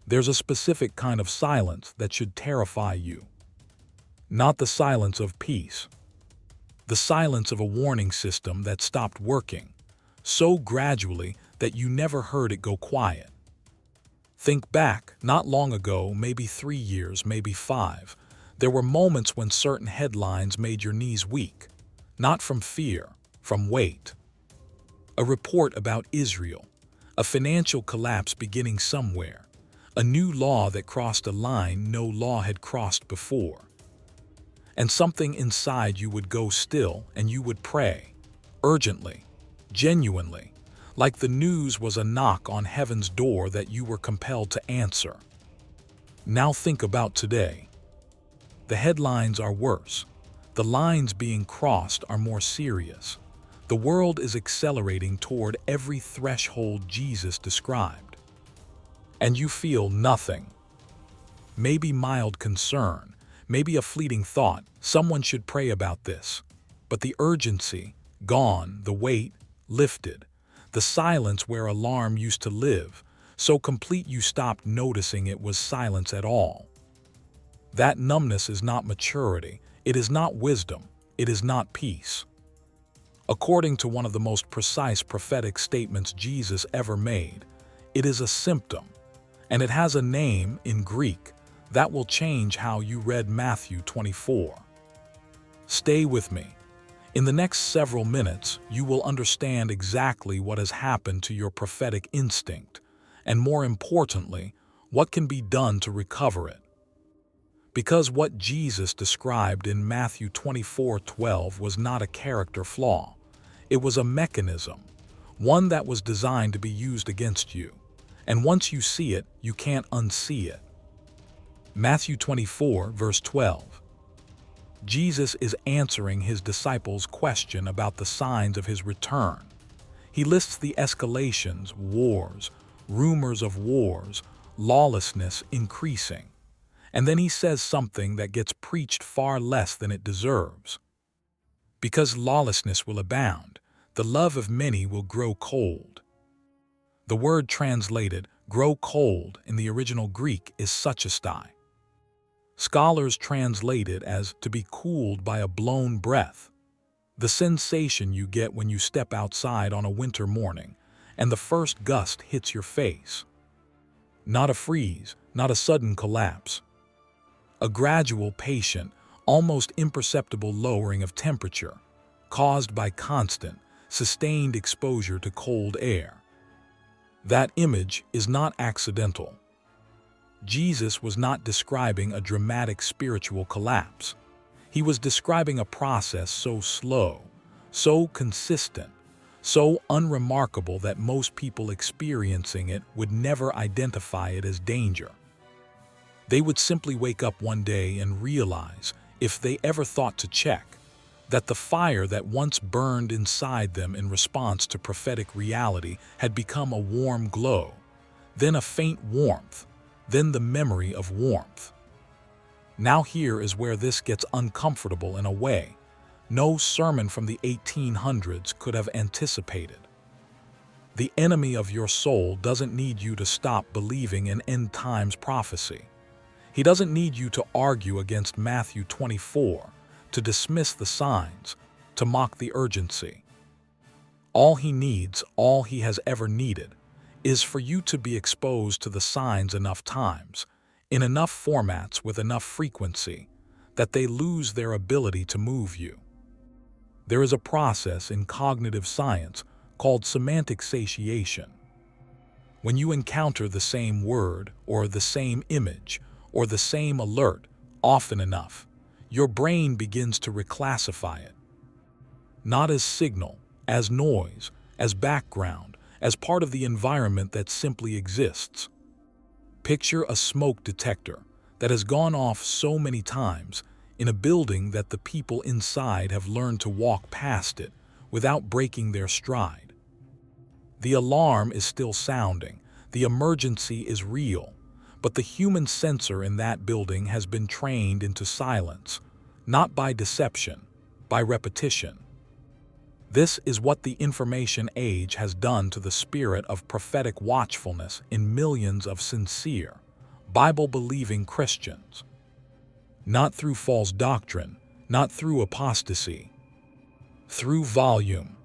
There's a specific kind of silence that should terrify you. Not the silence of peace. The silence of a warning system that stopped working, so gradually that you never heard it go quiet. Think back, not long ago, maybe 3 years, maybe 5, there were moments when certain headlines made your knees weak, not from fear, from weight. A report about Israel, a financial collapse beginning somewhere, a new law that crossed a line no law had crossed before. And something inside you would go still and you would pray, urgently, genuinely, like the news was a knock on heaven's door that you were compelled to answer. Now think about today. The headlines are worse. The lines being crossed are more serious. The world is accelerating toward every threshold Jesus described. And you feel nothing. Maybe mild concern, maybe a fleeting thought, someone should pray about this. But the urgency, gone, the weight, lifted. The silence where alarm used to live, so complete you stopped noticing it was silence at all. That numbness is not maturity, it is not wisdom, it is not peace. According to one of the most precise prophetic statements Jesus ever made, it is a symptom, and it has a name in Greek that will change how you read Matthew 24. Stay with me. In the next several minutes, you will understand exactly what has happened to your prophetic instinct, and more importantly, what can be done to recover it. Because what Jesus described in Matthew 24:12 was not a character flaw. It was a mechanism, one that was designed to be used against you. And once you see it, you can't unsee it. Matthew 24, verse 12. Jesus is answering his disciples' question about the signs of his return. He lists the escalations, wars, rumors of wars, lawlessness increasing. And then he says something that gets preached far less than it deserves. Because lawlessness will abound, the love of many will grow cold. The word translated grow cold in the original Greek is psuchesthai. Scholars translate it as to be cooled by a blown breath. The sensation you get when you step outside on a winter morning and the first gust hits your face. Not a freeze, not a sudden collapse. A gradual, patient, almost imperceptible lowering of temperature, caused by constant, sustained exposure to cold air. That image is not accidental. Jesus was not describing a dramatic spiritual collapse. He was describing a process so slow, so consistent, so unremarkable that most people experiencing it would never identify it as danger. They would simply wake up one day and realize, if they ever thought to check, that the fire that once burned inside them in response to prophetic reality had become a warm glow, then a faint warmth, then the memory of warmth. Now here is where this gets uncomfortable in a way no sermon from the 1800s could have anticipated. The enemy of your soul doesn't need you to stop believing in end times prophecy. He doesn't need you to argue against Matthew 24, to dismiss the signs, to mock the urgency. All he needs, all he has ever needed, is for you to be exposed to the signs enough times, in enough formats with enough frequency, that they lose their ability to move you. There is a process in cognitive science called semantic satiation. When you encounter the same word, or the same image, or the same alert often enough, your brain begins to reclassify it. Not as signal, as noise, as background, as part of the environment that simply exists. Picture a smoke detector that has gone off so many times in a building that the people inside have learned to walk past it without breaking their stride. The alarm is still sounding, the emergency is real, but the human sensor in that building has been trained into silence, not by deception, by repetition. This is what the information age has done to the spirit of prophetic watchfulness in millions of sincere, Bible-believing Christians. Not through false doctrine, not through apostasy, through volume.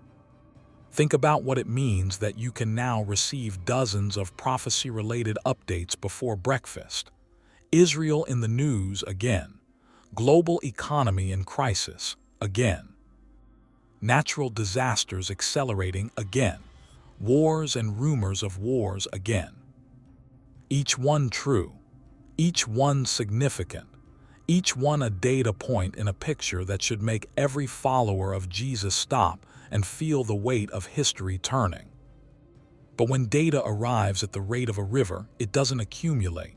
Think about what it means that you can now receive dozens of prophecy-related updates before breakfast. Israel in the news again. Global economy in crisis again. Natural disasters accelerating again. Wars and rumors of wars again. Each one true, each one significant, each one a data point in a picture that should make every follower of Jesus stop and feel the weight of history turning. But when data arrives at the rate of a river, it doesn't accumulate.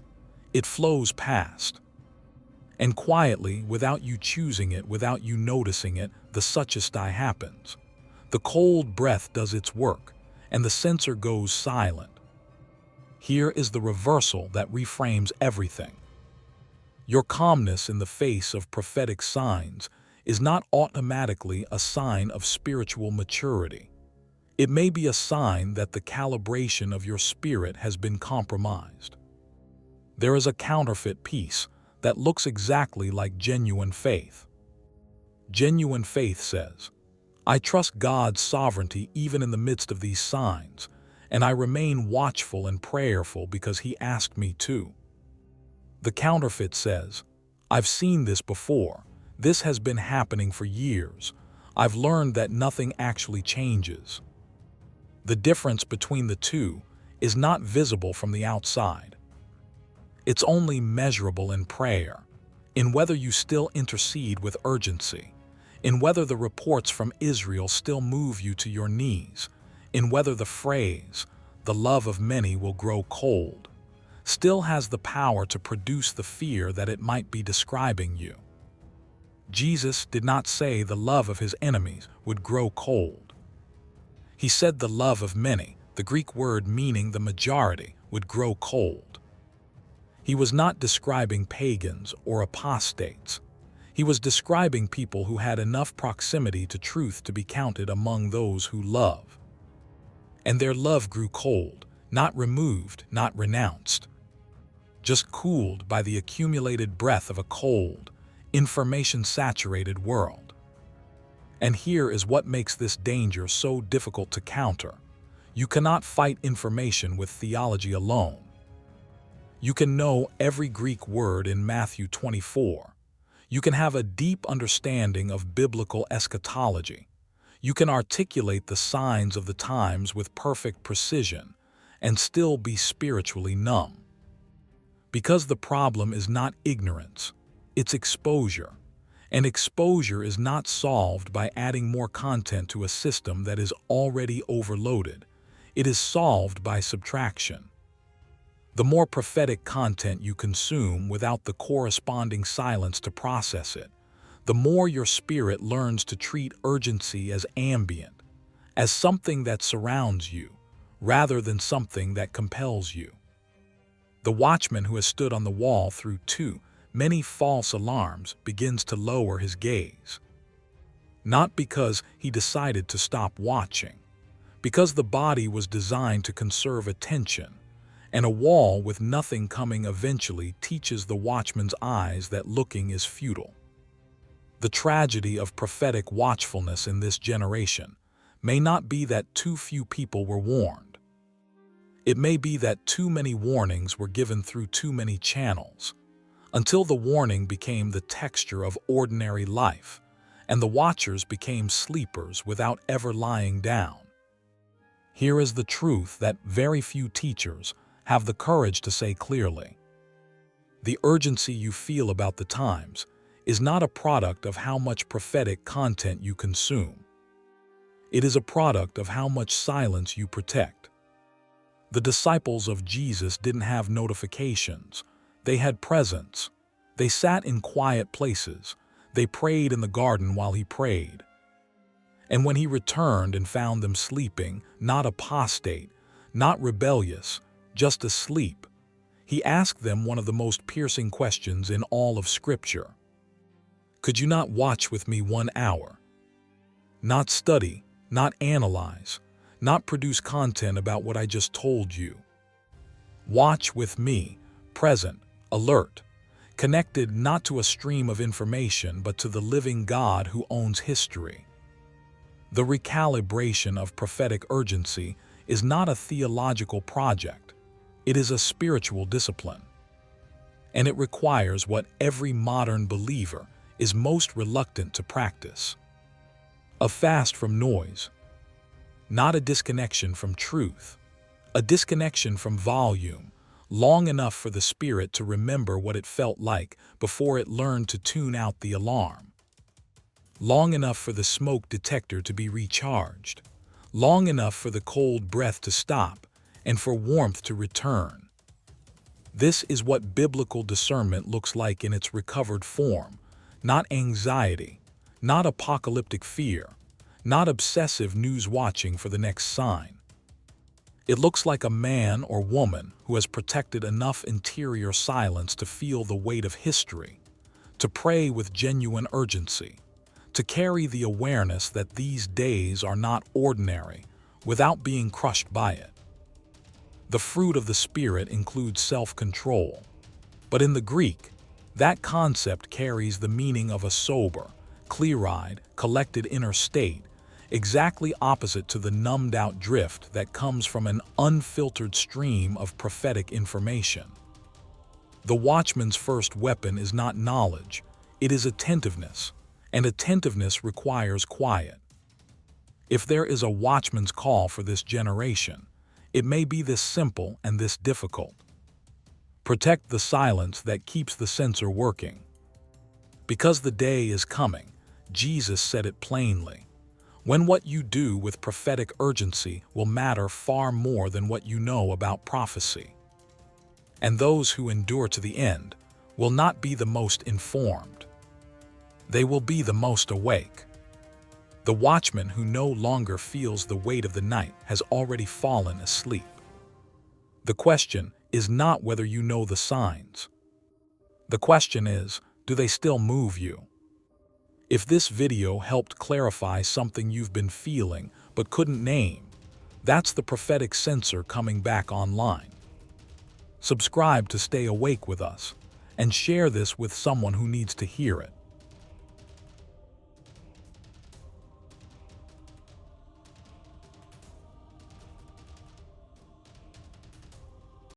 It flows past. And quietly, without you choosing it, without you noticing it, the psuchesthai happens. The cold breath does its work, and the sensor goes silent. Here is the reversal that reframes everything. Your calmness in the face of prophetic signs is not automatically a sign of spiritual maturity. It may be a sign that the calibration of your spirit has been compromised. There is a counterfeit peace that looks exactly like genuine faith. Genuine faith says, I trust God's sovereignty even in the midst of these signs, and I remain watchful and prayerful because He asked me to. The counterfeit says, I've seen this before. This has been happening for years. I've learned that nothing actually changes. The difference between the two is not visible from the outside. It's only measurable in prayer, in whether you still intercede with urgency, in whether the reports from Israel still move you to your knees, in whether the phrase, the love of many will grow cold, still has the power to produce the fear that it might be describing you. Jesus did not say the love of His enemies would grow cold. He said the love of many, the Greek word meaning the majority, would grow cold. He was not describing pagans or apostates. He was describing people who had enough proximity to truth to be counted among those who love. And their love grew cold, not removed, not renounced, just cooled by the accumulated breath of a cold, information-saturated world. And here is what makes this danger so difficult to counter. You cannot fight information with theology alone. You can know every Greek word in Matthew 24. You can have a deep understanding of biblical eschatology. You can articulate the signs of the times with perfect precision and still be spiritually numb. Because the problem is not ignorance, it's exposure. And exposure is not solved by adding more content to a system that is already overloaded. It is solved by subtraction. The more prophetic content you consume without the corresponding silence to process it, the more your spirit learns to treat urgency as ambient, as something that surrounds you, rather than something that compels you. The watchman who has stood on the wall through too many false alarms begins to lower his gaze. Not because he decided to stop watching, because the body was designed to conserve attention, and a wall with nothing coming eventually teaches the watchman's eyes that looking is futile. The tragedy of prophetic watchfulness in this generation may not be that too few people were warned. It may be that too many warnings were given through too many channels, until the warning became the texture of ordinary life, and the watchers became sleepers without ever lying down. Here is the truth that very few teachers have the courage to say clearly. The urgency you feel about the times is not a product of how much prophetic content you consume. It is a product of how much silence you protect. The disciples of Jesus didn't have notifications. They had presence. They sat in quiet places. They prayed in the garden while He prayed. And when He returned and found them sleeping, not apostate, not rebellious, just asleep, He asked them one of the most piercing questions in all of Scripture. Could you not watch with me 1 hour? Not study, not analyze, not produce content about what I just told you. Watch with me, present, alert, connected not to a stream of information but to the living God who owns history. The recalibration of prophetic urgency is not a theological project, it is a spiritual discipline. And it requires what every modern believer is most reluctant to practice: a fast from noise, not a disconnection from truth, a disconnection from volume, long enough for the spirit to remember what it felt like before it learned to tune out the alarm, long enough for the smoke detector to be recharged, long enough for the cold breath to stop and for warmth to return. This is what biblical discernment looks like in its recovered form, not anxiety, not apocalyptic fear, not obsessive news watching for the next sign. It looks like a man or woman who has protected enough interior silence to feel the weight of history, to pray with genuine urgency, to carry the awareness that these days are not ordinary without being crushed by it. The fruit of the Spirit includes self-control, but in the Greek, that concept carries the meaning of a sober, clear-eyed, collected inner state, exactly opposite to the numbed-out drift that comes from an unfiltered stream of prophetic information. The watchman's first weapon is not knowledge, it is attentiveness, and attentiveness requires quiet. If there is a watchman's call for this generation, it may be this simple and this difficult: protect the silence that keeps the sensor working. Because the day is coming, Jesus said it plainly, when what you do with prophetic urgency will matter far more than what you know about prophecy. And those who endure to the end will not be the most informed. They will be the most awake. The watchman who no longer feels the weight of the night has already fallen asleep. The question is not whether you know the signs. The question is, do they still move you? If this video helped clarify something you've been feeling but couldn't name, that's the prophetic sensor coming back online. Subscribe to stay awake with us, and share this with someone who needs to hear it.